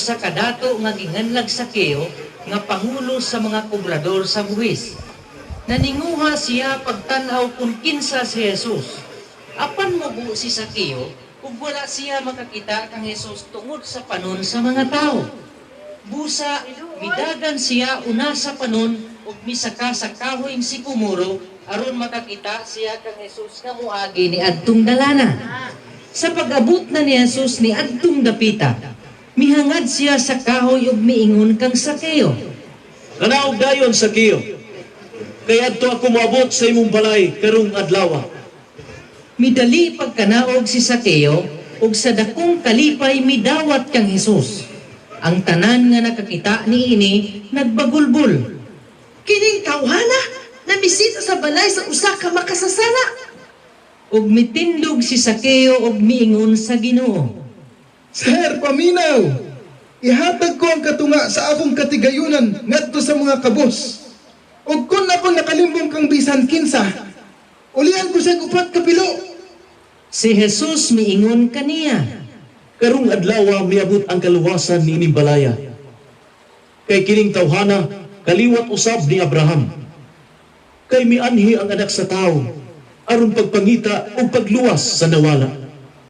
usa ka dato nga ginganlag Sakeo nga pangulo sa mga kobrador sa buwis. Naninguha siya pagtanaw kung kinsa si Jesus. Apan mo buo si Sakeo ug wala siya makakita kang Jesus tungod sa panon sa mga tao. Busa, midagan siya una sa panon ug misaka sa kahoy si kumuro aron makakita siya kang Jesus nga moagi ni adtong dalana. Sa pag-abot na ni Jesus ni adtong dapita, mihangad siya sa kahoy ug miingon kang Sakeo. Kanaog dayon Sakeo, kay adto ako moabot sa imong balay karong adlaw. Midali pagkanaog si Sakeo ug sa dakong kalipay midawat kang Jesus. Ang tanan nga nakakita niini nagbagulbol. Kining tawhana na bisita sa balay sa usa ka makasasala. Ug mitindog si Sakeo ug miingon sa Ginoo. Sir, paminaw! Ihatag ko ang katunga sa akong katigayunan ngadto sa mga kabos. Ug kung ako nakalimbong kang bisan kinsa, ulian ko siya upat kapilo. Si Jesus miingon kaniya. Karong adlaw miabot ang kaluwasan ni ining balaya. Kay kining tawhana kaliwat usab ni Abraham. Kay mianhi ang anak sa tao aron pagpangita o pagluwas sa nawala.